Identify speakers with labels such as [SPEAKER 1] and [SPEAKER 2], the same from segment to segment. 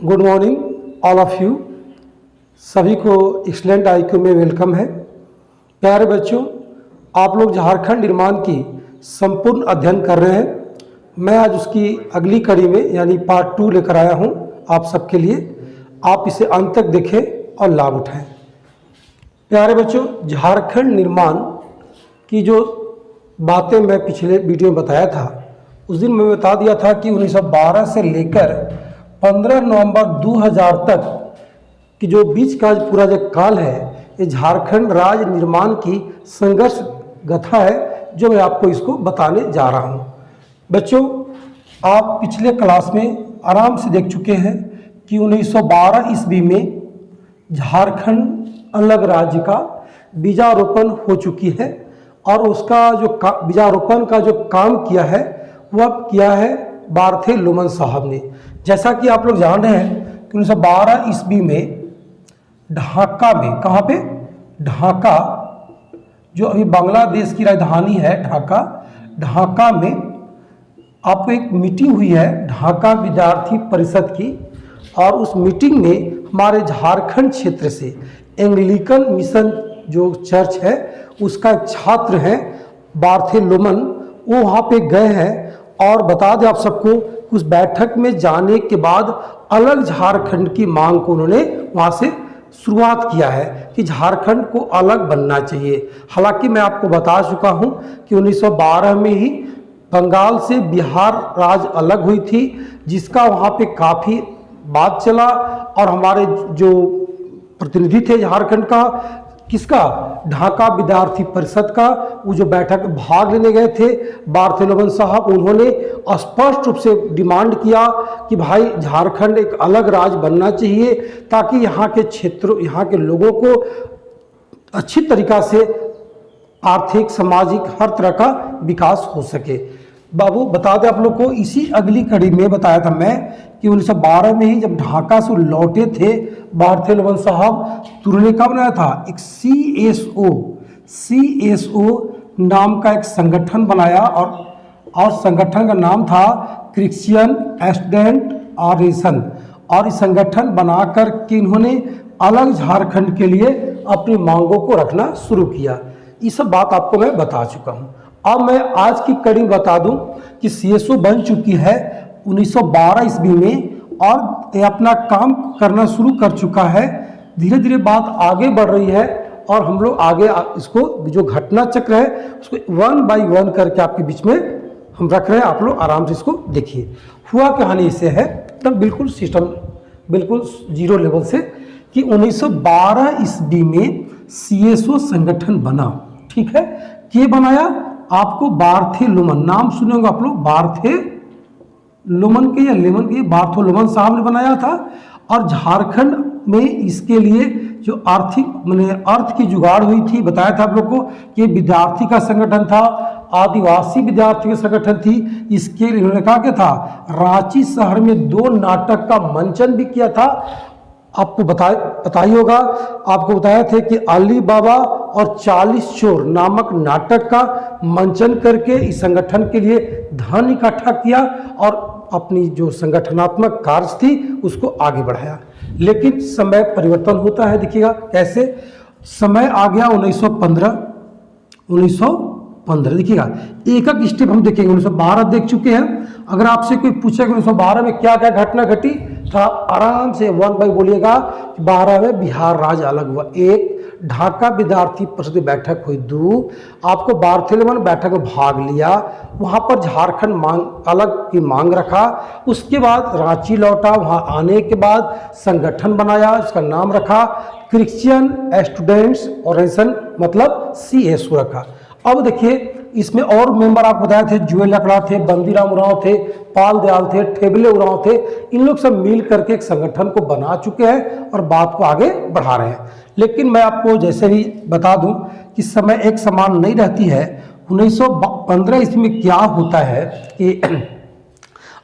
[SPEAKER 1] Good morning all of you. सभी को excellent IQ में वेलकम है। प्यारे बच्चों, आप लोग झारखंड निर्माण की संपूर्ण अध्ययन कर रहे हैं। मैं आज उसकी अगली कड़ी में यानी पार्ट 2 लेकर आया हूं आप सबके लिए। आप इसे अंत तक देखें और लाभ उठाएं। प्यारे बच्चों, झारखंड निर्माण की जो बातें मैं पिछले वीडियो में बताया था, उस दिन मैं बता दिया था कि 1912 से लेकर 15 नवंबर 2000 तक की जो बीच का पूरा जो काल है, ये झारखंड राज्य निर्माण की संघर्ष गाथा है, जो मैं आपको इसको बताने जा रहा हूँ। बच्चों, आप पिछले क्लास में आराम से देख चुके हैं कि 1912 ईस्वी में झारखंड अलग राज्य का बीजारोपण हो चुकी है और उसका जो बीजारोपण का जो काम किया है वह किया है बारथे लोमन साहब ने। जैसा कि आप लोग जान रहे हैं कि 1912 ईस्वी में ढाका में, कहाँ पे? ढाका, जो अभी बांग्लादेश की राजधानी है ढाका में आपको एक मीटिंग हुई है ढाका विद्यार्थी परिषद की, और उस मीटिंग में हमारे झारखंड क्षेत्र से एंग्लिकन मिशन जो चर्च है उसका एक छात्र है बारथे लोमन, वो वहाँ पे गए हैं। और बता दें आप सबको, उस बैठक में जाने के बाद अलग झारखंड की मांग को उन्होंने वहाँ से शुरुआत किया है कि झारखंड को अलग बनना चाहिए। हालांकि मैं आपको बता चुका हूँ कि 1912 में ही बंगाल से बिहार राज्य अलग हुई थी, जिसका वहाँ पे काफ़ी बात चला। और हमारे जो प्रतिनिधि थे झारखंड का, किसका? ढाका विद्यार्थी परिषद का, वो जो बैठक में भाग लेने गए थे बारथे लोमन साहब, उन्होंने स्पष्ट रूप से डिमांड किया कि भाई झारखंड एक अलग राज्य बनना चाहिए ताकि यहाँ के क्षेत्रों, यहाँ के लोगों को अच्छी तरीक़ा से आर्थिक, सामाजिक हर तरह का विकास हो सके। बाबू, बता दें आप लोग को, इसी अगली कड़ी में बताया था मैं कि 1912 में ही जब ढाका से लौटे थे बारथे लोमन साहब, तो उन्होंने क्या बनाया था? एक CSO नाम का एक संगठन बनाया और संगठन का नाम था क्रिश्चियन स्टूडेंट ऑर्गेनाइजेशन। और इस संगठन बनाकर के इन्होंने अलग झारखंड के लिए अपनी मांगों को रखना शुरू किया। ये सब बात आपको मैं बता चुका हूँ। अब मैं आज की कड़ी बता दूं कि CSO बन चुकी है 1912 ईस्वी में और अपना काम करना शुरू कर चुका है। धीरे धीरे बात आगे बढ़ रही है और हम लोग आगे इसको जो घटना चक्र है उसको 1 बाय 1 करके आपके बीच में हम रख रहे हैं। आप लोग आराम से इसको देखिए। हुआ कहानी इससे है, तब बिल्कुल सिस्टम बिल्कुल जीरो लेवल से, कि 1912 ईस्वी में CSO संगठन बना। ठीक है, ये बनाया आपको बारथे लोमन, नाम सुने होंगे आप लोग, बारथे लोमन के या लेमन के, बारथे लोमन साहब ने बनाया था। और झारखंड में इसके लिए जो आर्थिक माने अर्थ की जुगाड़ हुई थी, बताया था आप लोग को कि ये विद्यार्थी का संगठन था, आदिवासी विद्यार्थी का संगठन थी। इसके लिए इन्होंने कहा क्या था? रांची शहर में 2 नाटक का मंचन भी किया था। आपको बताई होगा, आपको बताया थे कि अली बाबा और 40 चोर नामक नाटक का मंचन करके इस संगठन के लिए धन इकट्ठा किया और अपनी जो संगठनात्मक कार्य थी उसको आगे बढ़ाया। लेकिन समय परिवर्तन होता है, देखिएगा कैसे। समय आ गया 1915 देखिएगा, एक एक स्टेप हम देखेंगे। 1912 देख चुके हैं। अगर आपसे कोई पूछे कि 1912 में क्या क्या घटना घटी, तो आराम से 1 बाय बोलिएगा। 12 में बिहार राज्य अलग हुआ, 1 ढाका विद्यार्थी परिषद बैठक हुई, 2 आपको बारथे लोमन बैठक में भाग लिया, वहाँ पर झारखंड मांग अलग की मांग रखा। उसके बाद रांची लौटा, वहाँ आने के बाद संगठन बनाया, उसका नाम रखा क्रिश्चियन स्टूडेंट्स ऑर्गेनाइजेशन, मतलब CSO रखा। अब देखिए, इसमें और मेंबर आपको बताए थे, जुएल लकड़ा थे, बंदीराम उरांव थे, पाल दयाल थे, ठेबले उरांव थे। इन लोग सब मिल करके एक संगठन को बना चुके हैं और बात को आगे बढ़ा रहे हैं। लेकिन मैं आपको जैसे ही बता दूं कि समय एक समान नहीं रहती है। 1915 इसमें क्या होता है कि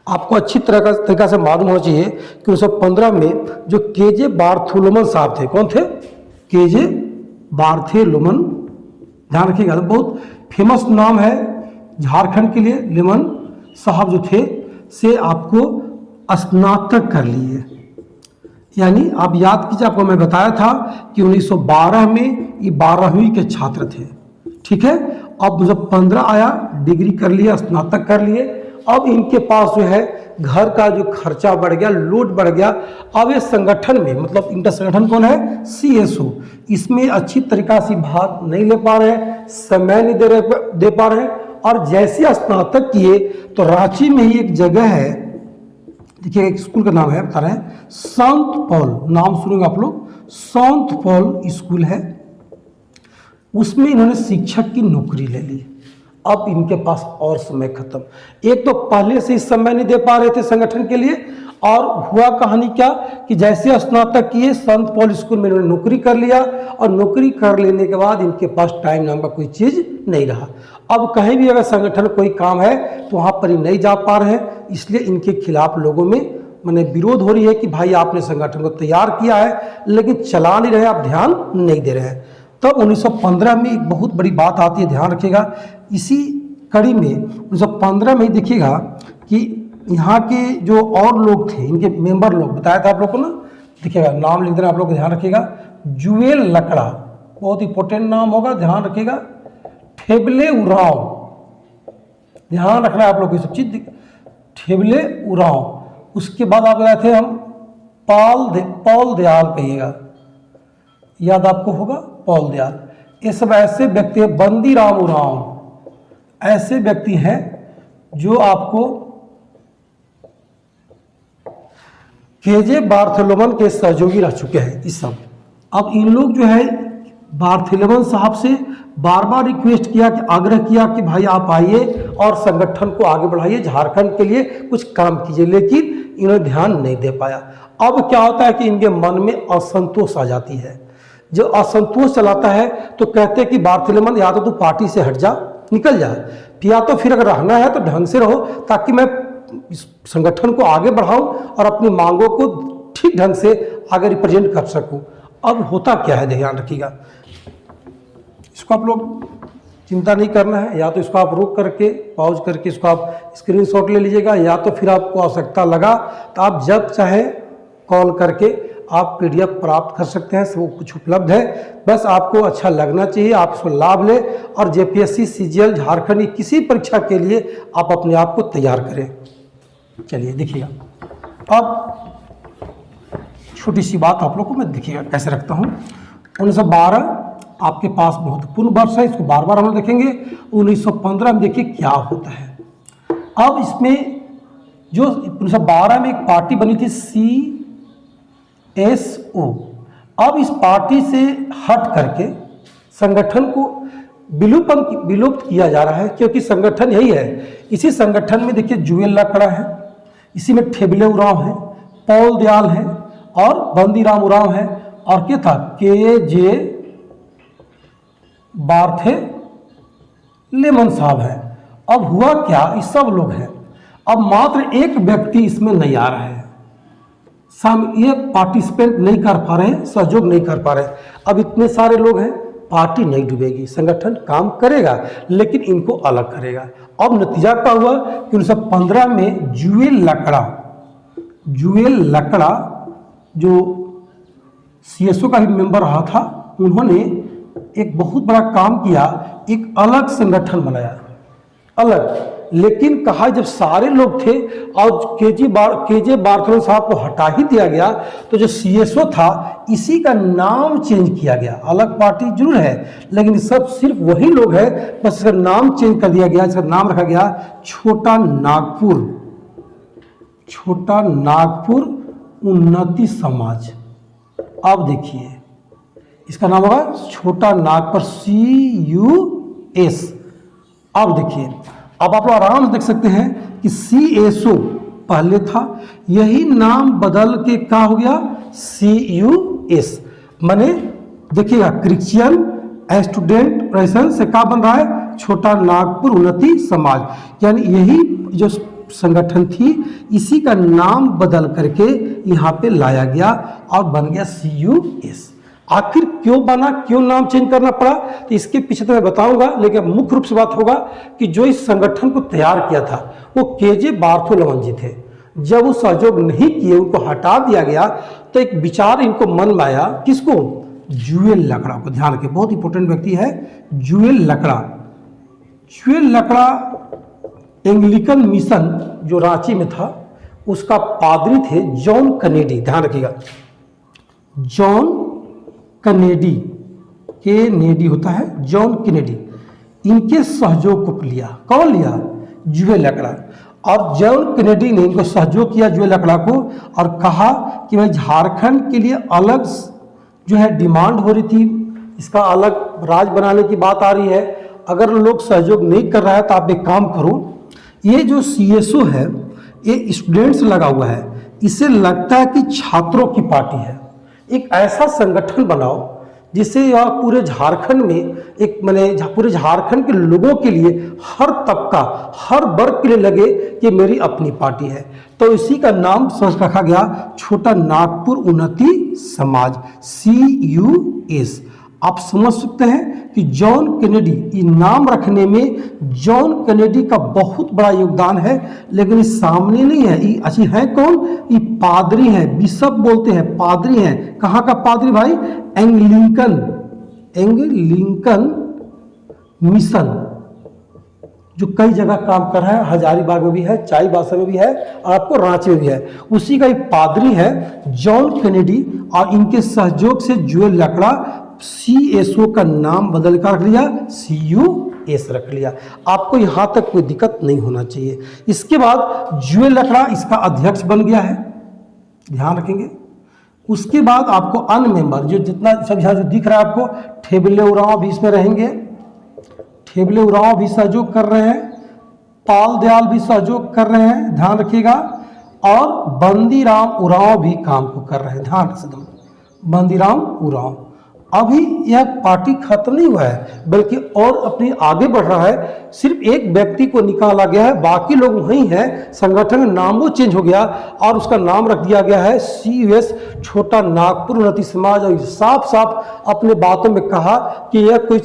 [SPEAKER 1] आपको अच्छी तरीका से मालूम होना चाहिए कि 1915 में जो KJ बारथे लोमन साहब थे, कौन थे? KJ बारथे लोमन, ध्यान रखिएगा, तो बहुत फेमस नाम है झारखंड के लिए। लेमन साहब जो थे से आपको स्नातक कर लिए, यानी आप याद कीजिए, आपको मैं बताया था कि 1912 में ये 12वीं के छात्र थे, ठीक है। अब जब 15 आया, डिग्री कर लिया, स्नातक कर लिए, अब इनके पास जो है घर का जो खर्चा बढ़ गया, लोड बढ़ गया। अब ये संगठन में, मतलब इनका संगठन कौन है, सीएसओ, इसमें अच्छी तरीका से भाग नहीं ले पा रहे हैं, समय नहीं दे पा रहे हैं। और जैसे स्नातक किए तो रांची में ही एक जगह है, देखिए एक स्कूल का नाम है, बता रहे हैं संत पॉल, नाम सुनेंगे आप लोग, संत पॉल स्कूल है, उसमें इन्होंने शिक्षक की नौकरी ले ली। अब इनके पास और समय खत्म, एक तो पहले से इस समय नहीं दे पा रहे थे संगठन के लिए, और हुआ कहानी क्या कि जैसे स्नातक किए संत पॉल स्कूल में इन्होंने नौकरी कर लिया, और नौकरी कर लेने के बाद इनके पास टाइम नाम का कोई चीज़ नहीं रहा। अब कहीं भी अगर संगठन कोई काम है तो वहाँ पर ही नहीं जा पा रहे हैं, इसलिए इनके खिलाफ लोगों में मैंने विरोध हो रही है कि भाई आपने संगठन को तैयार किया है लेकिन चला नहीं रहे, आप ध्यान नहीं दे रहे हैं। तब 1915 में एक बहुत बड़ी बात आती है, ध्यान रखिएगा। इसी कड़ी में 1915 में देखिएगा कि यहाँ के जो और लोग थे, इनके मेंबर लोग, बताया था आप लोग को ना, देखिएगा नाम लिख देना आप लोग, ध्यान रखिएगा। जुएल लकड़ा, बहुत इंपॉर्टेंट नाम होगा, ध्यान रखिएगा। ठेबले उरांव, ध्यान रखना है आप लोग को ये सब चीज, ठेबले उरांव। उसके बाद आप गए थे हम पौल दयाल, कहिएगा, याद आपको होगा पौल दयाल। ये सब ऐसे व्यक्ति हैं, बंदी राम उरांव, ऐसे व्यक्ति हैं जो आपको केजे बार्थोलोमन के सहयोगी रह चुके हैं इस सब। अब इन लोग जो है बार्थोलोमन साहब से बार बार रिक्वेस्ट किया, कि आग्रह किया कि भाई आप आइए और संगठन को आगे बढ़ाइए, झारखंड के लिए कुछ काम कीजिए, लेकिन इन्होंने ध्यान नहीं दे पाया। अब क्या होता है कि इनके मन में असंतोष आ जाती है। जो असंतोष चलाता है तो कहते हैं कि बार्थोलोमन या तो तू पार्टी से हट जा, निकल जा, या तो फिर अगर रहना है तो ढंग से रहो, ताकि मैं इस संगठन को आगे बढ़ाऊं और अपनी मांगों को ठीक ढंग से आगे रिप्रेजेंट कर सकूं। अब होता क्या है, ध्यान रखिएगा, इसको आप लोग चिंता नहीं करना है, या तो इसको आप रोक करके पॉज करके इसको आप स्क्रीनशॉट ले लीजिएगा, या तो फिर आपको आवश्यकता लगा तो आप जब चाहे कॉल करके आप पीडीएफ प्राप्त कर सकते हैं, सब कुछ उपलब्ध है। बस आपको अच्छा लगना चाहिए, आप इसको लाभ लें और जेपीएससी, सीजीएल, झारखंड की किसी परीक्षा के लिए आप अपने आप को तैयार करें। चलिए देखिएगा, अब छोटी सी बात आप लोग को मैं देखिएगा कैसे रखता हूँ। 1912 आपके पास महत्वपूर्ण वर्ष है, इसको बार बार हम लोग देखेंगे। 1915 में देखिए क्या होता है। अब इसमें जो 1912 में एक पार्टी बनी थी CSO, अब इस पार्टी से हट करके संगठन को विलुप्त किया जा रहा है, क्योंकि संगठन यही है। इसी संगठन में देखिए जुएल लकड़ा है, इसी में ठेबले उरांव है, पौल दयाल है और बंदीराम उरांव है, और क्या था, केजे बार्थोलोमन साहब है। अब हुआ क्या, ये सब लोग हैं, अब मात्र एक व्यक्ति इसमें नहीं आ रहा है, ये पार्टिसिपेंट नहीं कर पा रहे हैं, सहयोग नहीं कर पा रहे हैं। अब इतने सारे लोग हैं, पार्टी नहीं डूबेगी, संगठन काम करेगा लेकिन इनको अलग करेगा। अब नतीजा क्या हुआ कि 1915 में जुएल लकड़ा जो सीएसओ का भी मेंबर रहा था, उन्होंने एक बहुत बड़ा काम किया, एक अलग संगठन बनाया, अलग। लेकिन कहा जब सारे लोग थे और केजे बार्थोलोमन साहब को हटा ही दिया गया, तो जो सीएसओ था इसी का नाम चेंज किया गया। अलग पार्टी जरूर है लेकिन सब सिर्फ वही लोग हैं, बस इसका नाम चेंज कर दिया गया। इसका नाम रखा गया छोटा नागपुर उन्नति समाज। अब देखिए इसका नाम होगा छोटा नागपुर, CUS। अब देखिए, अब आप लोग आराम से देख सकते हैं कि CSO पहले था, यही नाम बदल के क्या हो गया, CUS। माने देखिएगा क्रिश्चियन स्टूडेंट प्रेजेंस से क्या बन रहा है, छोटा नागपुर उन्नति समाज। यानी यही जो संगठन थी इसी का नाम बदल करके यहाँ पे लाया गया और बन गया CUS। आखिर क्यों बना, क्यों नाम चेंज करना पड़ा, तो इसके पीछे तो मैं बताऊंगा, लेकिन मुख्य रूप से बात होगा कि जो इस संगठन को तैयार किया था वो केजे बार्थोलोमन जी थे, जब वो सहयोग नहीं किए, उनको हटा दिया गया, तो एक विचार इनको मन में आया, किसको? जूएल लकड़ा को। ध्यान रखिए, बहुत इंपॉर्टेंट व्यक्ति है जूएल लकड़ा। जूएल लकड़ा एंग्लिकन मिशन जो रांची में था, उसका पादरी थे जॉन कैनेडी। ध्यान रखिएगा, जॉन कैनेडी, केनेडी होता है, जॉन कैनेडी। इनके सहयोग को लिया। कौन लिया? जूएल लकड़ा। और जॉन कैनेडी ने इनको सहयोग किया, जूएल लकड़ा को, और कहा कि भाई झारखंड के लिए अलग जो है डिमांड हो रही थी, इसका अलग राज्य बनाने की बात आ रही है। अगर लोग सहयोग नहीं कर रहा है तो आप एक काम करो, ये जो CSO है ये स्टूडेंट्स लगा हुआ है, इसे लगता है कि छात्रों की पार्टी है। एक ऐसा संगठन बनाओ जिससे यह पूरे झारखंड में एक पूरे झारखंड के लोगों के लिए, हर तबका, हर वर्ग के लिए लगे कि मेरी अपनी पार्टी है। तो इसी का नाम रखा गया छोटा नागपुर उन्नति समाज, CUS। आप समझ सकते हैं कि जॉन कैनेडी, ये नाम रखने में जॉन कैनेडी का बहुत बड़ा योगदान है, लेकिन ये सामने नहीं है। ये अच्छी है कौन? ये पादरी है, बिशप बोलते हैं, पादरी हैं। कहाँ का पादरी भाई? एंग्लिकन मिशन, जो कई जगह काम कर रहा है, हजारीबाग में भी है, चाईबासा में भी है, और आपको रांची में भी है। उसी का एक पादरी है जॉन कैनेडी, और इनके सहयोग से जूएल लकड़ा CSO का नाम बदल कर रख लिया, CUS रख लिया। आपको यहां तक कोई दिक्कत नहीं होना चाहिए। इसके बाद जूएल लकड़ा इसका अध्यक्ष बन गया है, ध्यान रखेंगे। उसके बाद आपको अन्य मेंबर जो जितना सब यहाँ जो दिख रहा है आपको, ठेबले उरांव भी इसमें रहेंगे, ठेबले उरांव भी सहयोग कर रहे हैं, पाल दयाल भी सहयोग कर रहे हैं, ध्यान रखिएगा, और बंदीराम उरांव भी काम को कर रहे हैं, ध्यान से। बंदीराम उरांव। अभी यह पार्टी खत्म नहीं हुआ है, बल्कि और अपनी आगे बढ़ रहा है। सिर्फ एक व्यक्ति को निकाला गया है, बाकी लोग वहीं हैं। संगठन का नाम वो चेंज हो गया और उसका नाम रख दिया गया है CUS, छोटा नागपुर उन्नति समाज। और साफ साफ अपने बातों में कहा कि यह कोई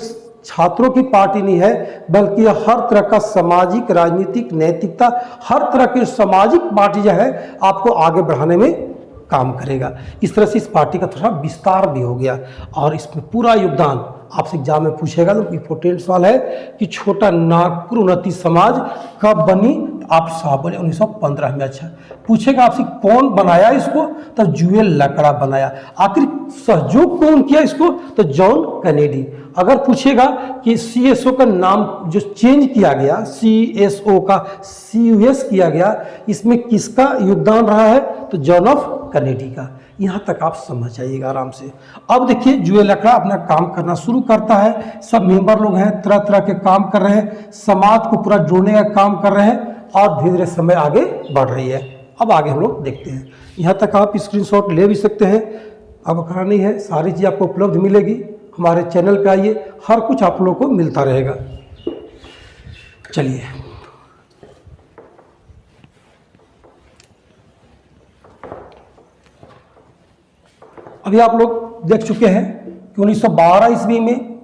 [SPEAKER 1] छात्रों की पार्टी नहीं है, बल्कि यह हर तरह का सामाजिक, राजनीतिक, नैतिकता, हर तरह की सामाजिक पार्टी जो है आपको आगे बढ़ाने में काम करेगा। इस तरह से इस पार्टी का थोड़ा विस्तार भी हो गया, और इसमें पूरा योगदान आपसे एग्जाम में पूछेगा। तो इंपॉर्टेंट सवाल है कि छोटा नागपुर उन्नति समाज कब बनी? आप साहब बोले 1915 में। अच्छा, पूछेगा आपसे कौन बनाया इसको? तो जूएल लकड़ा बनाया। आखिर सहयोग कौन किया इसको? तो जॉन कैनेडी। अगर पूछेगा कि CSO का नाम जो चेंज किया गया, CSO का CUS किया गया, इसमें किसका योगदान रहा है? तो जॉन ऑफ कैनेडी का। यहाँ तक आप समझ जाइएगा आराम से। अब देखिए जूएल लकड़ा अपना काम करना शुरू करता है। सब मेंबर लोग हैं, तरह तरह के काम कर रहे हैं, समाज को पूरा जोड़ने का काम कर रहे हैं, और धीरे धीरे समय आगे बढ़ रही है। अब आगे हम लोग देखते हैं। यहाँ तक आप स्क्रीनशॉट ले भी सकते हैं। अब करना नहीं है, सारी चीज़ आपको उपलब्ध मिलेगी। हमारे चैनल पे आइए, हर कुछ आप लोगों को मिलता रहेगा। चलिए, अभी आप लोग देख चुके हैं कि 1912 ईस्वी में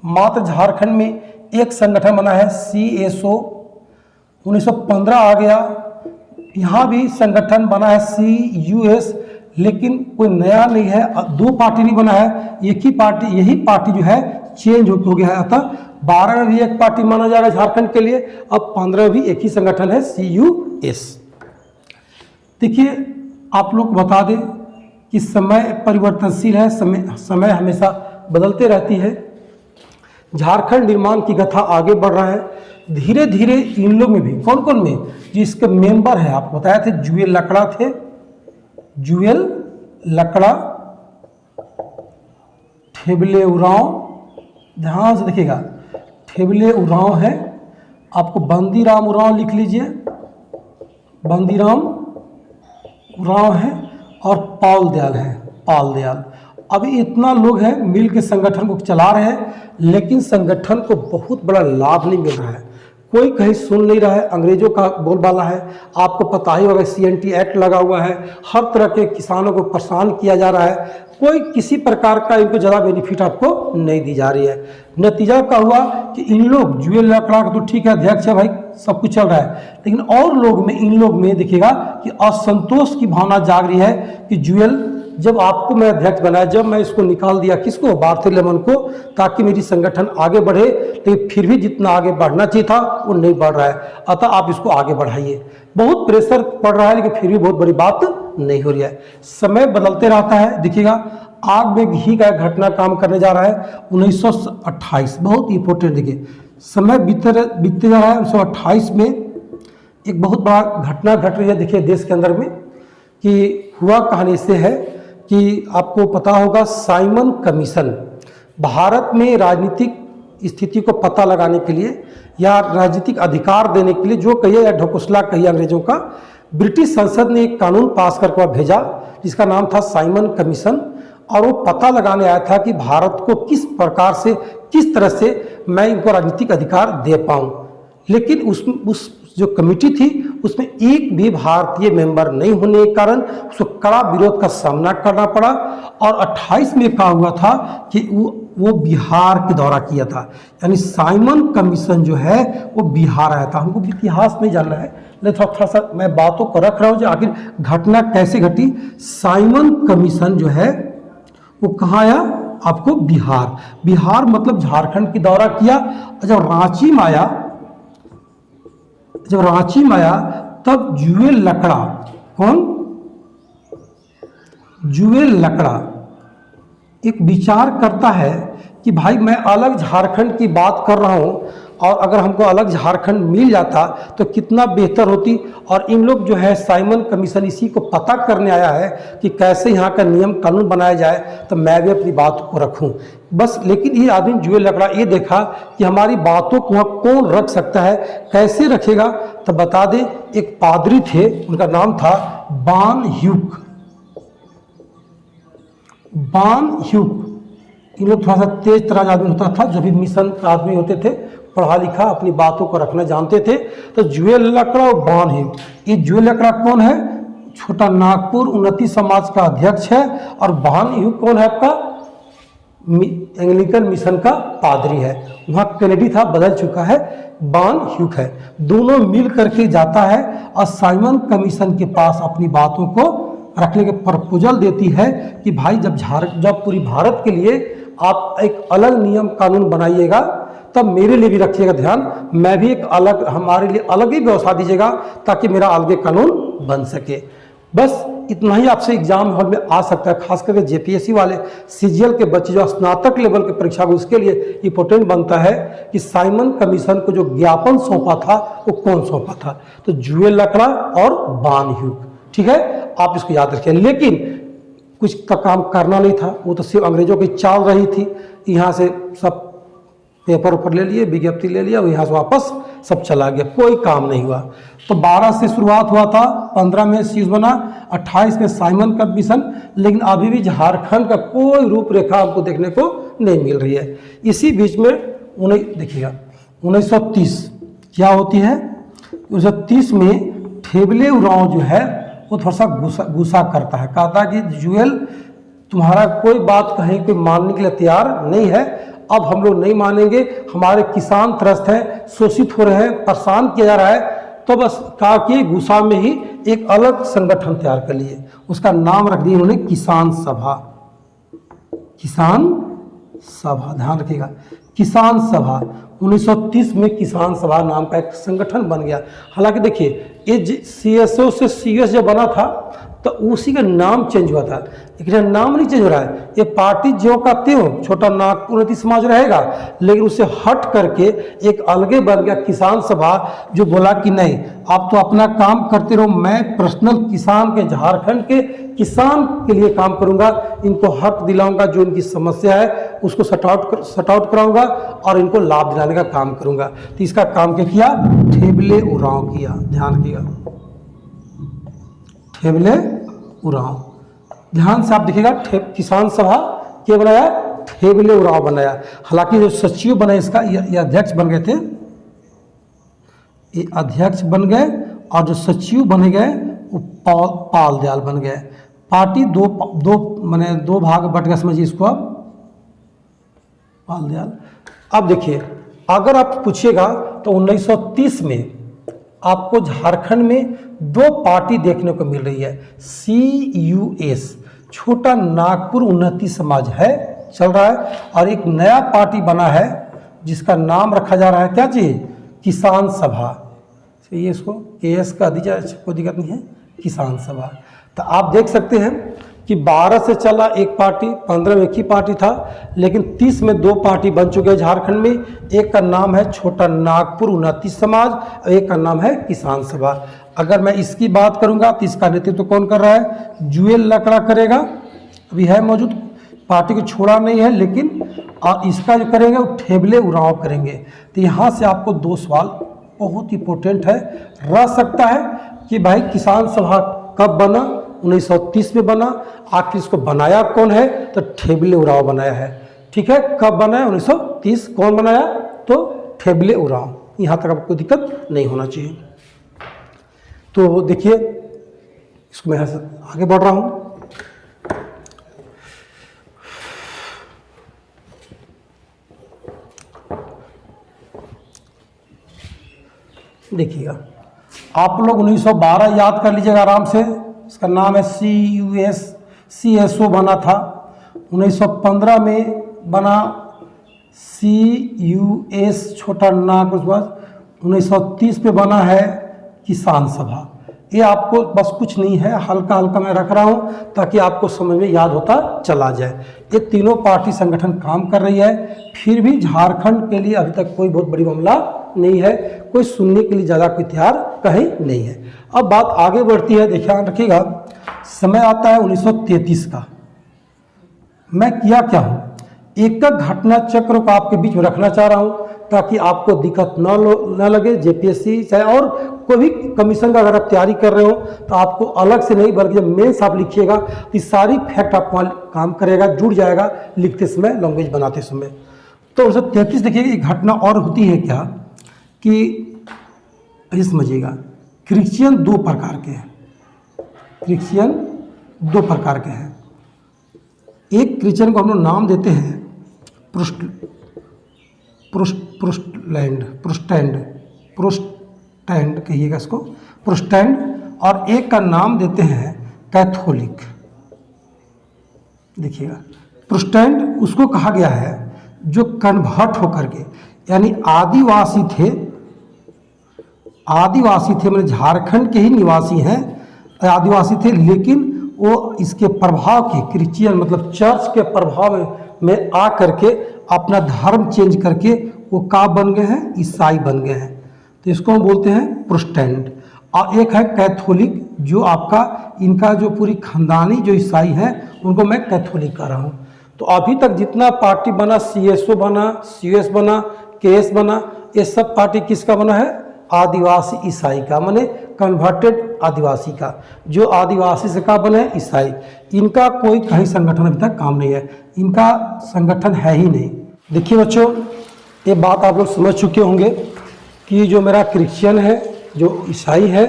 [SPEAKER 1] मात्र झारखंड में एक संगठन बना है CSO। 1915 आ गया, यहाँ भी संगठन बना है CUS, लेकिन कोई नया नहीं है, दो पार्टी नहीं बना है, एक ही पार्टी, यही पार्टी जो है चेंज हो गया है। अतः 12 में भी एक पार्टी माना जाएगा झारखंड के लिए, अब 15 भी एक ही संगठन है CUS। देखिए, आप लोग बता दें कि समय परिवर्तनशील है, समय हमेशा बदलते रहती है। झारखंड निर्माण की गाथा आगे बढ़ रहा है। धीरे धीरे इन लोग में भी, कौन कौन में, जिसके मेंबर हैं आपको बताया थे, जूएल लकड़ा थे, जूएल लकड़ा, ठेबले उरांव, ध्यान से देखिएगा, ठेबले उरांव है, आपको बंदीराम उरांव लिख लीजिए, बंदीराम उरांव है, और पाल दयाल है, पाल दयाल। अभी इतना लोग हैं मिल के संगठन को चला रहे हैं, लेकिन संगठन को बहुत बड़ा लाभ नहीं मिल रहा है। कोई कहीं सुन नहीं रहा है, अंग्रेजों का बोलबाला है। आपको पता ही होगा CNT एक्ट लगा हुआ है, हर तरह के किसानों को परेशान किया जा रहा है, कोई किसी प्रकार का इनको ज़्यादा बेनिफिट आपको नहीं दी जा रही है। नतीजा क्या हुआ कि इन लोग जुएल लकड़ा तो ठीक है, अध्यक्ष है भाई, सब कुछ चल रहा है, लेकिन और लोग में, इन लोग में देखिएगा कि असंतोष की भावना जाग रही है कि जुएल, जब आपको मैं अध्यक्ष बनाया, जब मैं इसको निकाल दिया, किसको, बार्थेलेमन को, ताकि मेरी संगठन आगे बढ़े, लेकिन फिर भी जितना आगे बढ़ना चाहिए था वो नहीं बढ़ रहा है, अतः आप इसको आगे बढ़ाइए। बहुत प्रेशर पड़ रहा है, लेकिन फिर भी बहुत बड़ी बात नहीं हो रही है। समय बदलते रहता है। देखिएगा आग में घी का घटना काम करने जा रहा है 1928, बहुत इंपॉर्टेंट। देखिए समय बीतते जा रहा है। 1928 में एक बहुत बड़ा घटना घट रही है, देखिए देश के अंदर में, कि हुआ कहानी से है कि आपको पता होगा साइमन कमीशन भारत में राजनीतिक स्थिति को पता लगाने के लिए या राजनीतिक अधिकार देने के लिए, जो कहिए या ढकोसला कहिए अंग्रेजों का, ब्रिटिश संसद ने एक कानून पास करके भेजा जिसका नाम था साइमन कमीशन। और वो पता लगाने आया था कि भारत को किस प्रकार से, किस तरह से मैं इनको राजनीतिक अधिकार दे पाऊँ। लेकिन उस जो कमेटी थी उसमें एक भी भारतीय मेंबर नहीं होने के कारण उसको कड़ा विरोध का सामना करना पड़ा। और 28 में क्या हुआ था कि वो बिहार के दौरा किया था, यानी साइमन कमीशन जो है वो बिहार आया था। हमको इतिहास नहीं जानना है, लेकिन थोड़ा सा मैं बातों को रख रहा हूँ जो आखिर घटना कैसे घटी। साइमन कमीशन जो है वो कहाँ आया, आपको बिहार, बिहार मतलब झारखंड की दौरा किया। जब रांची में आया तब जुएल लकड़ा, कौन, जुएल लकड़ा एक विचार करता है कि भाई मैं अलग झारखंड की बात कर रहा हूँ, और अगर हमको अलग झारखंड मिल जाता तो कितना बेहतर होती। और इन लोग जो है साइमन कमीशन इसी को पता करने आया है कि कैसे यहाँ का नियम कानून बनाया जाए, तो मैं भी अपनी बात को रखूं बस। लेकिन ये आदमी जुएल लकड़ा ये देखा कि हमारी बातों को वहाँ कौन रख सकता है, कैसे रखेगा। तो बता दें एक पादरी थे, उनका नाम था बान ह्यूक। इन लोग थोड़ा सा तेज तराज आदमी होता था, जो भी मिशन का आदमी होते थे, पढ़ा लिखा, अपनी बातों को रखना जानते थे। तो जुएल लकड़ा और बान ह्यूक, ये जुएल लकड़ा कौन है, छोटा नागपुर उन्नति समाज का अध्यक्ष है। और बान ह्यूक कौन है, आपका एंग्लिकन मिशन का पादरी है, वहाँ कैनेडी था, बदल चुका है, बान ह्यूक है। दोनों मिल करके जाता है और साइमन कमीशन के पास अपनी बातों को रखने के प्रपोजल देती है कि भाई जब पूरी भारत के लिए आप एक अलग नियम कानून बनाइएगा, तब मेरे लिए भी रखिएगा ध्यान, मैं भी एक अलग, हमारे लिए अलग ही व्यवस्था दीजिएगा ताकि मेरा अलग कानून बन सके। बस इतना ही आपसे एग्जाम हॉल में आ सकता है, खास करके JPSC वाले CGL के बच्चे जो स्नातक लेवल के परीक्षा को, उसके लिए इंपॉर्टेंट बनता है कि साइमन कमीशन को जो ज्ञापन सौंपा था वो कौन सौंपा था, तो जुएल लकड़ा और बान ह्यूक। ठीक है, आप इसको याद रखिए। लेकिन कुछ तो काम करना नहीं था, वो तो सिर्फ अंग्रेजों की चाल रही थी। यहाँ से सब पेपर ऊपर ले लिए, विज्ञप्ति ले लिया, यहाँ से वापस सब चला गया, कोई काम नहीं हुआ। तो 12 से शुरुआत हुआ था, 15 में शीर्ष बना, 28 में साइमन कमीशन, लेकिन अभी भी झारखंड का कोई रूपरेखा आपको देखने को नहीं मिल रही है। इसी बीच में देखिएगा 1930 क्या होती है, 1930 में ठेबले उरांव जो है वो थोड़ा सा गुस्सा करता है, कहता कि जुएल तुम्हारा कोई बात कहीं कोई मानने के लिए तैयार नहीं है, अब हम लोग नहीं मानेंगे, हमारे किसान त्रस्त हैं, शोषित हो रहे हैं, परेशान किया जा रहा है। तो बस कहा कि गुस्सा में ही एक अलग संगठन तैयार कर लिए, उसका नाम रख दिया उन्होंने किसान सभा। किसान सभा, ध्यान रखिएगा, किसान सभा। 1930 में किसान सभा नाम का एक संगठन बन गया। हालांकि देखिए ये CSO से CS जब बना था तो उसी का नाम चेंज हुआ था, लेकिन नाम नहीं चेंज हो रहा है। ये पार्टी जो का त्यों, छोटा नागपुर उन्नति समाज रहेगा, लेकिन उससे हट करके एक अलगे बन गया किसान सभा, जो बोला कि नहीं आप तो अपना काम करते रहो, मैं पर्सनल किसान के, झारखंड के किसान के लिए काम करूंगा, इनको हक दिलाऊंगा, जो इनकी समस्या है उसको सट आउट कराऊंगा और इनको लाभ दिलाने का काम करूंगा। तो इसका काम क्या किया, ठेबले उरांव किया। ध्यान रखिएगा, ठेबले उरांव, ध्यान से आप देखिएगा, किसान सभा क्या बनाया, ठेबले उरांव बनाया। हालांकि जो सचिव बने इसका, ये अध्यक्ष बन गए थे, ये अध्यक्ष बन गए और जो सचिव बन गए वो पाल दयाल बन गए। पार्टी दो भाग बट गया, समझिए इसको आप, पाल दयाल। अब देखिए, अगर आप पूछिएगा तो 1930 में आपको झारखंड में 2 पार्टी देखने को मिल रही है। CUS छोटा नागपुर उन्नति समाज है, चल रहा है, और एक नया पार्टी बना है जिसका नाम रखा जा रहा है क्या चीज, किसान सभा। ये इसको KS का दीजिए, कोई दिक्कत नहीं है, किसान सभा। तो आप देख सकते हैं कि 12 से चला एक पार्टी, 15 में एक ही पार्टी था, लेकिन 30 में 2 पार्टी बन चुके हैं झारखंड में। एक का नाम है छोटा नागपुर उन्नति समाज और एक का नाम है किसान सभा। अगर मैं इसकी बात करूंगा तो इसका नेतृत्व कौन कर रहा है, जुएल लकड़ा करेगा, अभी है मौजूद, पार्टी को छोड़ा नहीं है, लेकिन और इसका जो करेंगे वो ठेबले उराव करेंगे। तो यहाँ से आपको 2 सवाल बहुत इंपॉर्टेंट है रह सकता है कि भाई किसान सभा कब बना, 1930 में बना, आखिर इसको बनाया कौन है, तो ठेबले उराव बनाया है। ठीक है, कब बनाया, 1930, कौन बनाया, तो ठेबले उराव। यहाँ तक आपको दिक्कत नहीं होना चाहिए। तो देखिए, इसको मैं यहाँ से आगे बढ़ रहा हूँ। देखिएगा, आप लोग 1912 याद कर लीजिएगा आराम से, इसका नाम है CSO बना था। 1915 में बना CUS छोटा नाग, उसके बाद 1930 में बना है किसान सभा। ये आपको बस कुछ नहीं है, हल्का हल्का मैं रख रहा हूँ ताकि आपको समझ में याद होता चला जाए। ये तीनों पार्टी संगठन काम कर रही है, फिर भी झारखंड के लिए अभी तक कोई बहुत बड़ी मामला नहीं है, कोई सुनने के लिए ज़्यादा कोई तैयार कहीं नहीं है। अब बात आगे बढ़ती है, ध्यान रखिएगा, समय आता है 1933 का। मैं किया क्या हूँ, एक घटना चक्र को आपके बीच में रखना चाह रहा हूँ ताकि आपको दिक्कत न लगे। JPSC चाहे और कोई भी कमीशन का अगर आप तैयारी कर रहे हो तो आपको अलग से नहीं, बल्कि जब मेंस आप लिखिएगा तो सारी फैक्ट आपको काम करेगा, जुड़ जाएगा लिखते समय, लैंग्वेज बनाते समय। तो 1933 देखिए, एक घटना और होती है क्या कि ये समझिएगा, क्रिश्चियन 2 प्रकार के हैं, क्रिश्चियन 2 प्रकार के हैं। एक क्रिश्चियन को हम लोग नाम देते हैं प्रोटेस्टेंट कहिएगा इसको, प्रोटेस्टेंट, और एक का नाम देते हैं कैथोलिक। देखिएगा, प्रोटेस्टेंट उसको कहा गया है जो कन्वर्ट होकर के, यानी आदिवासी थे, मतलब झारखंड के ही निवासी हैं, आदिवासी थे, लेकिन वो इसके प्रभाव के, क्रिश्चियन मतलब चर्च के प्रभाव में आ करके अपना धर्म चेंज करके वो का बन गए हैं, ईसाई बन गए हैं। तो इसको हम बोलते हैं प्रोटेस्टेंट। और एक है कैथोलिक, जो आपका इनका जो पूरी खानदानी जो ईसाई हैं उनको मैं कैथोलिक कह रहा हूँ। तो अभी तक जितना पार्टी बना, CSO बना, CUS बना, KS बना, ये सब पार्टी किसका बना है, आदिवासी ईसाई का, माने कन्वर्टेड आदिवासी का, जो आदिवासी से का बने ईसाई। इनका कोई कहीं संगठन अभी तक काम नहीं है, इनका संगठन है ही नहीं। देखिए बच्चों, ये बात आप लोग समझ चुके होंगे कि जो मेरा क्रिश्चियन है, जो ईसाई है,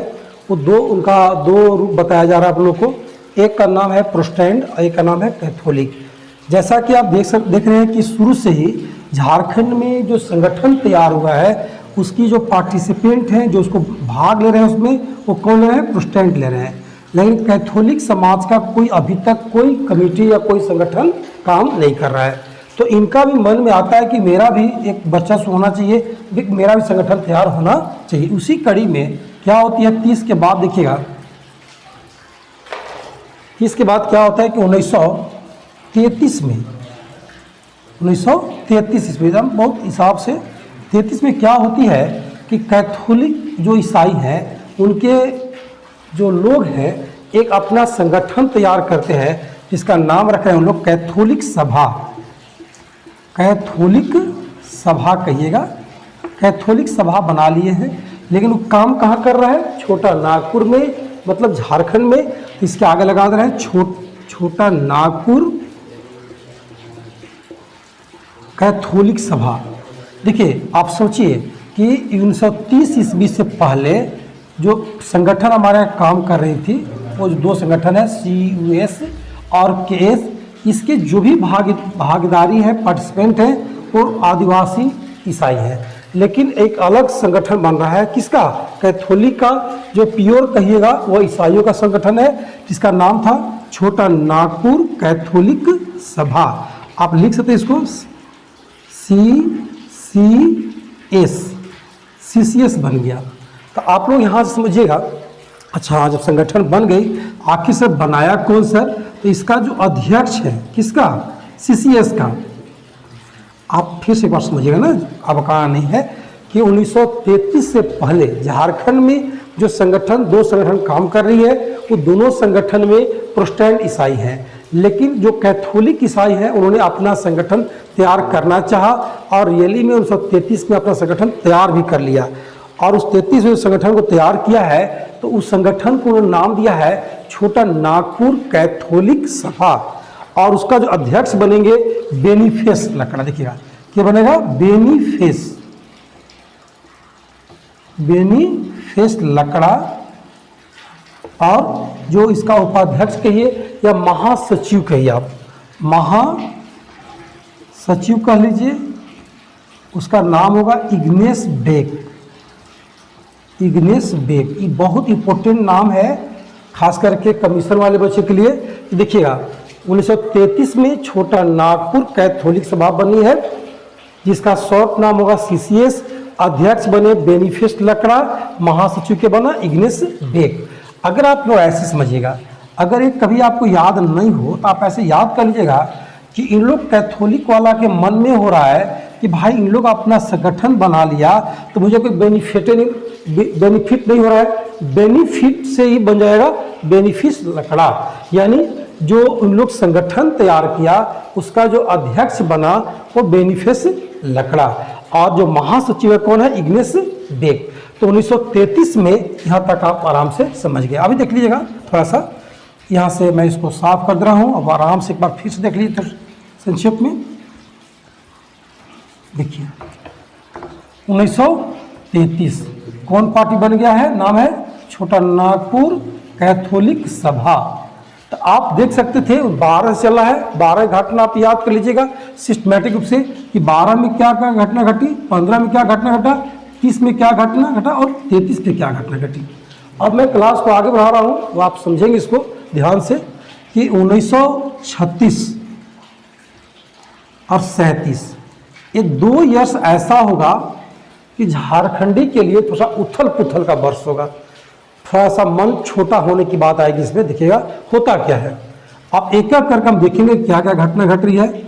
[SPEAKER 1] वो उनका 2 रूप बताया जा रहा है आप लोग को। एक का नाम है प्रोटेस्टेंट और एक का नाम है कैथोलिक। जैसा कि आप देख रहे हैं कि शुरू से ही झारखंड में जो संगठन तैयार हुआ है, उसकी जो पार्टिसिपेंट हैं, जो उसको भाग ले रहे हैं उसमें, वो कौन ले रहे हैं, प्रोटेस्टेंट ले रहे हैं। लेकिन कैथोलिक समाज का कोई अभी तक कोई कमेटी या कोई संगठन काम नहीं कर रहा है। तो इनका भी मन में आता है कि मेरा भी एक वर्चस्व होना चाहिए, मेरा भी संगठन तैयार होना चाहिए। उसी कड़ी में क्या होती है, 30 के बाद देखिएगा, 30 के बाद क्या होता है कि 1933 में, 1933 ईस्वी, बहुत हिसाब से 33 में क्या होती है कि कैथोलिक जो ईसाई हैं, उनके जो लोग हैं, एक अपना संगठन तैयार करते हैं जिसका नाम रखे हैं उन लोग कैथोलिक सभा। कैथोलिक सभा कहिएगा, कैथोलिक सभा बना लिए हैं। लेकिन वो काम कहाँ कर रहा है, छोटा नागपुर में, मतलब झारखंड में। तो इसके आगे लगा दे रहे हैं छोटा नागपुर कैथोलिक सभा। देखिए आप सोचिए कि 1930 ईस्वी से पहले जो संगठन हमारे यहाँ काम कर रही थी, वो जो दो संगठन है CUS और KS, इसके जो भी भागीदारी है, पार्टिसिपेंट हैं, वो आदिवासी ईसाई है। लेकिन एक अलग संगठन बन रहा है, किसका? कैथोलिक का। जो प्योर कहिएगा वो ईसाइयों का संगठन है, जिसका नाम था छोटा नागपुर कैथोलिक सभा। आप लिख सकते हैं इसको CCS बन गया। तो आप लोग यहाँ से समझिएगा। अच्छा, जब संगठन बन गई, आखिर से बनाया कौन सर? तो इसका जो अध्यक्ष है, किसका? CCS का। आप फिर से एक बार समझिएगा ना, अब कहा नहीं है कि 1933 से पहले झारखंड में जो संगठन, दो संगठन काम कर रही है, वो दोनों संगठन में प्रोटेस्टेंट ईसाई हैं। लेकिन जो कैथोलिक ईसाई हैं, उन्होंने अपना संगठन तैयार करना चाहा और रियली में 1933 में अपना संगठन तैयार भी कर लिया। और उस 33 में संगठन को तैयार किया है, तो उस संगठन को उन्होंने नाम दिया है छोटा नागपुर कैथोलिक सभा। और उसका जो अध्यक्ष बनेंगे बेनीफेस लकड़ा। देखिएगा क्या बनेगा? बेनीफेस लकड़ा। और जो इसका उपाध्यक्ष कहिए या महासचिव कहिए, आप महासचिव कह लीजिए, उसका नाम होगा इग्नेस बेक। ये बहुत इंपॉर्टेंट नाम है, खास करके कमीशन वाले बच्चे के लिए। देखिएगा 1933 में छोटा नागपुर कैथोलिक सभा बनी है, जिसका शॉर्ट नाम होगा CCS। अध्यक्ष बने बेनीफेस लकड़ा, महासचिव के बना इग्नेस बेक। अगर आप लोग ऐसे समझिएगा, अगर एक कभी आपको याद नहीं हो तो आप ऐसे याद कर लीजिएगा कि इन लोग कैथोलिक वाला के मन में हो रहा है कि भाई इन लोग अपना संगठन बना लिया तो मुझे कोई बेनिफिट नहीं हो रहा है, बेनिफिट से ही बन जाएगा बेनिफिस लकड़ा। यानी जो उन लोग संगठन तैयार किया, उसका जो अध्यक्ष बना वो बेनिफिस लकड़ा। और जो महासचिव है कौन है? Ignace Beck. तो 1933 में यहाँ तक आप आराम से समझ गए। अभी देख लीजिएगा थोड़ा सा, यहाँ से मैं इसको साफ कर दे रहा हूँ। अब आराम से एक बार फिर से देख लीजिए संक्षेप में। देखिए 1933 कौन पार्टी बन गया है? नाम है छोटा नागपुर कैथोलिक सभा। तो आप देख सकते थे 12 से चला है, 12 घटना आप याद कर लीजिएगा सिस्टमेटिक रूप से कि 12 में क्या क्या घटना घटी, 15 में क्या घटना घटा, 30 में क्या घटना घटा और 33 में क्या घटना घटी। अब मैं क्लास को आगे बढ़ा रहा हूँ, तो आप समझेंगे इसको ध्यान से कि 1936 और 37 ये 2 ईयर्स ऐसा होगा कि झारखंडी के लिए थोड़ा सा उथल पुथल का वर्ष होगा। थोड़ा सा मन छोटा होने की बात आएगी इसमें। देखिएगा होता क्या है, आप एक एक करके हम देखेंगे क्या क्या घटना घट रही है।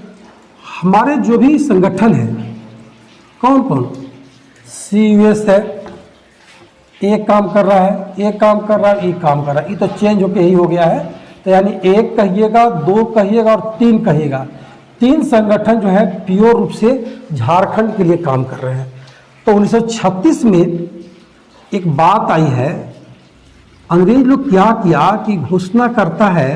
[SPEAKER 1] हमारे जो भी संगठन है, कौन कौन? CUS है, एक काम कर रहा है, एक काम कर रहा है, एक काम कर रहा है। ये तो चेंज होके यही हो गया है। तो यानी 1 कहिएगा, 2 कहिएगा और 3 कहिएगा। 3 संगठन जो है प्योर रूप से झारखंड के लिए काम कर रहे हैं। तो 1936 में एक बात आई है, अंग्रेज लोग क्या किया कि घोषणा करता है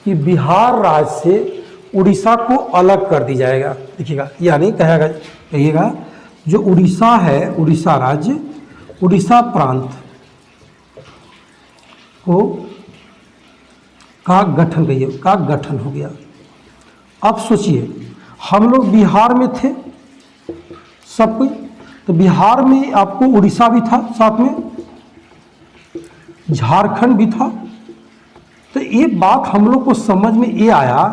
[SPEAKER 1] कि बिहार राज्य से उड़ीसा को अलग कर दी जाएगा। देखिएगा, यानी कहिएगा जो उड़ीसा है, उड़ीसा राज्य, उड़ीसा प्रांत को का गठन हो गया। अब सोचिए, हम लोग बिहार में थे सब कोई, तो बिहार में आपको उड़ीसा भी था, साथ में झारखंड भी था। तो ये बात हम लोग को समझ में ये आया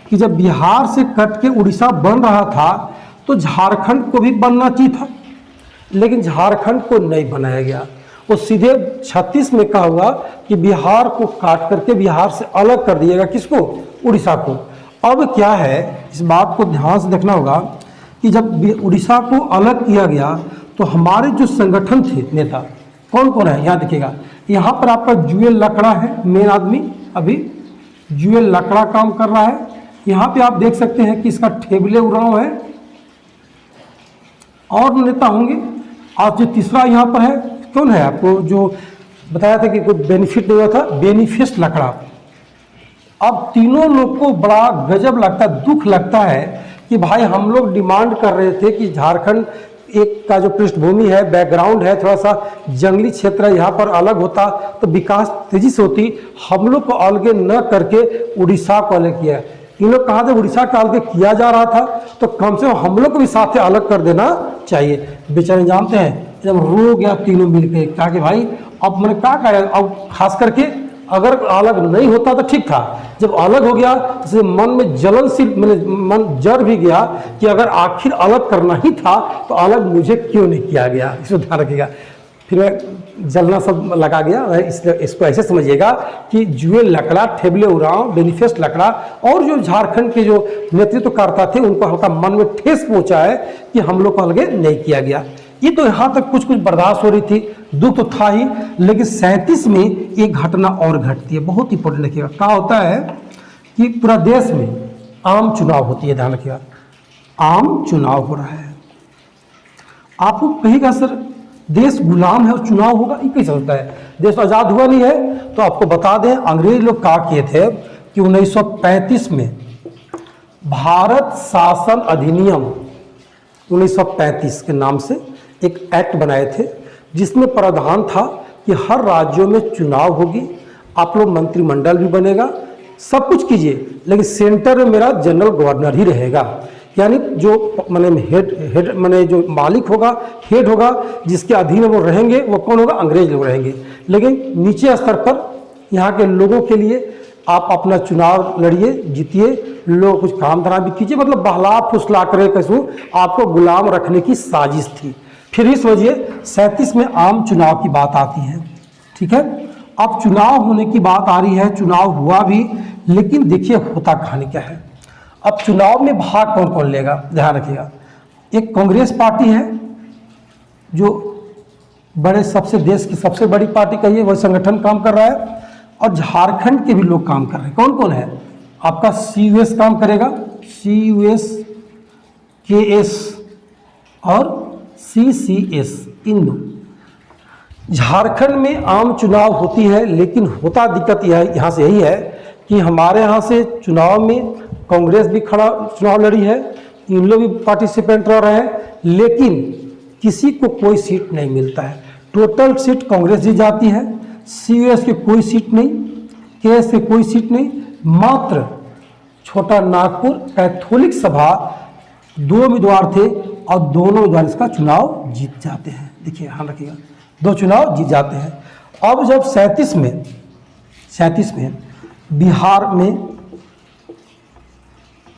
[SPEAKER 1] कि जब बिहार से कट के उड़ीसा बन रहा था तो झारखंड को भी बनना चाहिए था, लेकिन झारखंड को नहीं बनाया गया। वो सीधे 36 में कहा हुआ कि बिहार को काट करके बिहार से अलग कर दिएगा। किसको? उड़ीसा को। अब क्या है, इस बात को ध्यान से देखना होगा कि जब उड़ीसा को अलग किया गया तो हमारे जो संगठन थे नेता कौन कौन है, यहाँ देखिएगा। यहाँ पर आपका जुएल लकड़ा है मेन आदमी, अभी जुएल लकड़ा काम कर रहा है। यहाँ पे आप देख सकते हैं कि इसका ठेबले उड़ाव है, और नेता होंगे। और जो तीसरा यहाँ पर है, कौन है? आपको जो बताया था कि कोई बेनिफिट नहीं हुआ था, बेनिफिस लकड़ा। अब तीनों लोग को बड़ा गजब लगता है, दुख लगता है कि भाई हम लोग डिमांड कर रहे थे कि झारखंड एक का जो पृष्ठभूमि है, बैकग्राउंड है, थोड़ा सा जंगली क्षेत्र है, यहाँ पर अलग होता तो विकास तेजी से होती। हम लोग को अलग न करके उड़ीसा को अलग किया। इन लोग कहा था उड़ीसा का अलग किया जा रहा था, तो कम से कम हम लोग को भी साथ से अलग कर देना चाहिए। बेचारे जानते हैं जब रो गया तीनों मिलकर, कहा कि भाई अब मैंने क्या कहा, अब खास करके अगर अलग नहीं होता तो ठीक था, जब अलग हो गया तो मन में जलन सी, मैंने मन जर भी गया कि अगर आखिर अलग करना ही था तो अलग मुझे क्यों नहीं किया गया, इसको ध्यान रखिएगा। फिर मैं जलना सब लगा गया। इसलिए इसको ऐसे समझिएगा कि जुए लकड़ा, ठेबले उड़ाव, बेनिफेस्ट लकड़ा और जो झारखंड के जो नेतृत्वकर्ता थे उनको हल्का मन में ठेस पहुंचा है कि हम लोग को अलग नहीं किया गया। ये तो यहाँ तक कुछ कुछ बर्दाश्त हो रही थी, दुख तो था ही, लेकिन 37 में एक घटना और घटती है, बहुत इंपॉर्टेंट रखिएगा। क्या होता है कि पूरा देश में आम चुनाव होती है, ध्यान रखिएगा, आम चुनाव हो रहा है। आपको कहेगा सर देश गुलाम है और चुनाव होगा, ये कैसे होता है, देश तो आज़ाद हुआ नहीं है। तो आपको बता दें अंग्रेज लोग क्या किए थे कि 1935 में भारत शासन अधिनियम 1935 के नाम से एक एक्ट बनाए थे, जिसमें प्रावधान था कि हर राज्यों में चुनाव होगी, आप लोग मंत्रिमंडल भी बनेगा, सब कुछ कीजिए, लेकिन सेंटर में मेरा जनरल गवर्नर ही रहेगा। यानी जो माने हेड माने जो मालिक होगा, हेड होगा, जिसके अधीन वो रहेंगे, वो कौन होगा, अंग्रेज लोग रहेंगे। लेकिन नीचे स्तर पर यहाँ के लोगों के लिए आप अपना चुनाव लड़िए, जीतिए, लोग कुछ काम धरा भी कीजिए, मतलब बहला फुसला करे कैसू आपको गुलाम रखने की साजिश थी। फिर इस वजह 37 में आम चुनाव की बात आती है, ठीक है। अब चुनाव होने की बात आ रही है, चुनाव हुआ भी, लेकिन देखिए होता कहानी क्या है। अब चुनाव में भाग कौन कौन लेगा, ध्यान रखिएगा। एक कांग्रेस पार्टी है जो बड़े सबसे देश की सबसे बड़ी पार्टी कहिए, वह संगठन काम कर रहा है, और झारखंड के भी लोग काम कर रहे हैं। कौन कौन है, आपका CUS काम करेगा, CUS, KS और CCS, इन दो। झारखंड में आम चुनाव होती है, लेकिन होता दिक्कत यहाँ से यही है कि हमारे यहाँ से चुनाव में कांग्रेस भी खड़ा चुनाव लड़ी है, इन लोग भी पार्टिसिपेंट रह रहे हैं, लेकिन किसी को कोई सीट नहीं मिलता है। टोटल सीट कांग्रेस जीत जाती है, CUS की कोई सीट नहीं, KS की कोई सीट नहीं, मात्र छोटा नागपुर कैथोलिक सभा 2 उम्मीदवार थे और दोनों उम्मीदवार इसका चुनाव जीत जाते हैं। देखिए ध्यान रखिएगा, 2 चुनाव जीत जाते हैं। अब जब 37 में बिहार में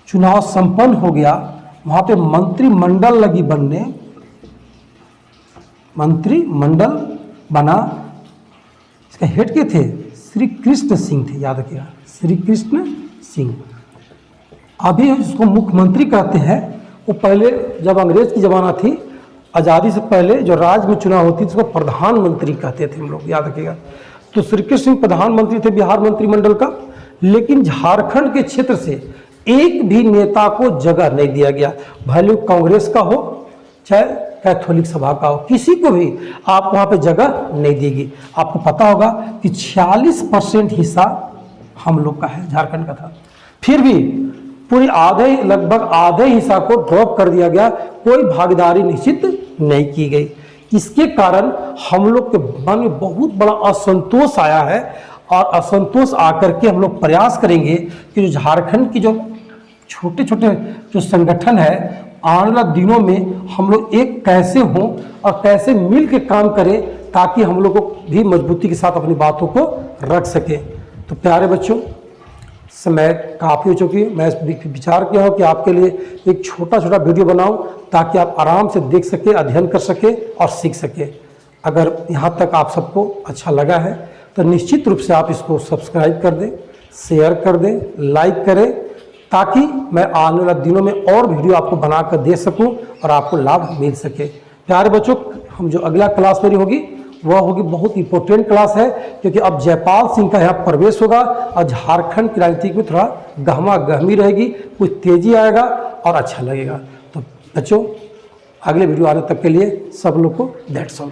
[SPEAKER 1] चुनाव संपन्न हो गया, वहाँ पे मंत्रिमंडल लगी बनने, मंत्रिमंडल बना, इसका हेड के थे श्री कृष्ण सिंह थे, याद रखिएगा, श्री कृष्ण सिंह। अभी जिसको मुख्यमंत्री कहते हैं, वो पहले जब अंग्रेज की जमाना थी, आज़ादी से पहले जो राज्य में चुनाव होती थी उसको प्रधानमंत्री कहते थे हम लोग, याद रखिएगा। तो श्री कृष्ण सिंह प्रधानमंत्री थे बिहार मंत्रिमंडल का, लेकिन झारखंड के क्षेत्र से एक भी नेता को जगह नहीं दिया गया, भले कांग्रेस का हो चाहे कैथोलिक सभा का हो, किसी को भी आप वहाँ पे जगह नहीं देगी। आपको पता होगा कि 46% हिस्सा हम लोग का है, झारखंड का था, फिर भी पूरी लगभग आधे हिस्सा को ड्रॉप कर दिया गया, कोई भागीदारी निश्चित नहीं की गई। इसके कारण हम लोग के मन में बहुत बड़ा असंतोष आया है, और असंतोष आकर के हम लोग प्रयास करेंगे कि जो झारखंड की जो छोटे छोटे जो संगठन है, आने वाले दिनों में हम लोग एक कैसे हों और कैसे मिल के काम करें, ताकि हम लोग को भी मजबूती के साथ अपनी बातों को रख सके। तो प्यारे बच्चों, समय काफ़ी हो चुकी है। मैं विचार किया हूँ कि आपके लिए एक छोटा छोटा वीडियो बनाऊं, ताकि आप आराम से देख सके, अध्ययन कर सके और सीख सके। अगर यहाँ तक आप सबको अच्छा लगा है तो निश्चित रूप से आप इसको सब्सक्राइब कर दें, शेयर कर दें, लाइक करें, ताकि मैं आने वाले दिनों में और वीडियो आपको बनाकर दे सकूं और आपको लाभ मिल सके। प्यारे बच्चों, हम जो अगला क्लास मेरी होगी वह होगी बहुत इंपॉर्टेंट क्लास है, क्योंकि अब जयपाल सिंह का यहाँ प्रवेश होगा और झारखंड की राजनीति में थोड़ा गहमा गहमी रहेगी, कुछ तेजी आएगा और अच्छा लगेगा। तो बच्चों, अगले वीडियो आने तक के लिए सब लोग को दैट्स ऑल।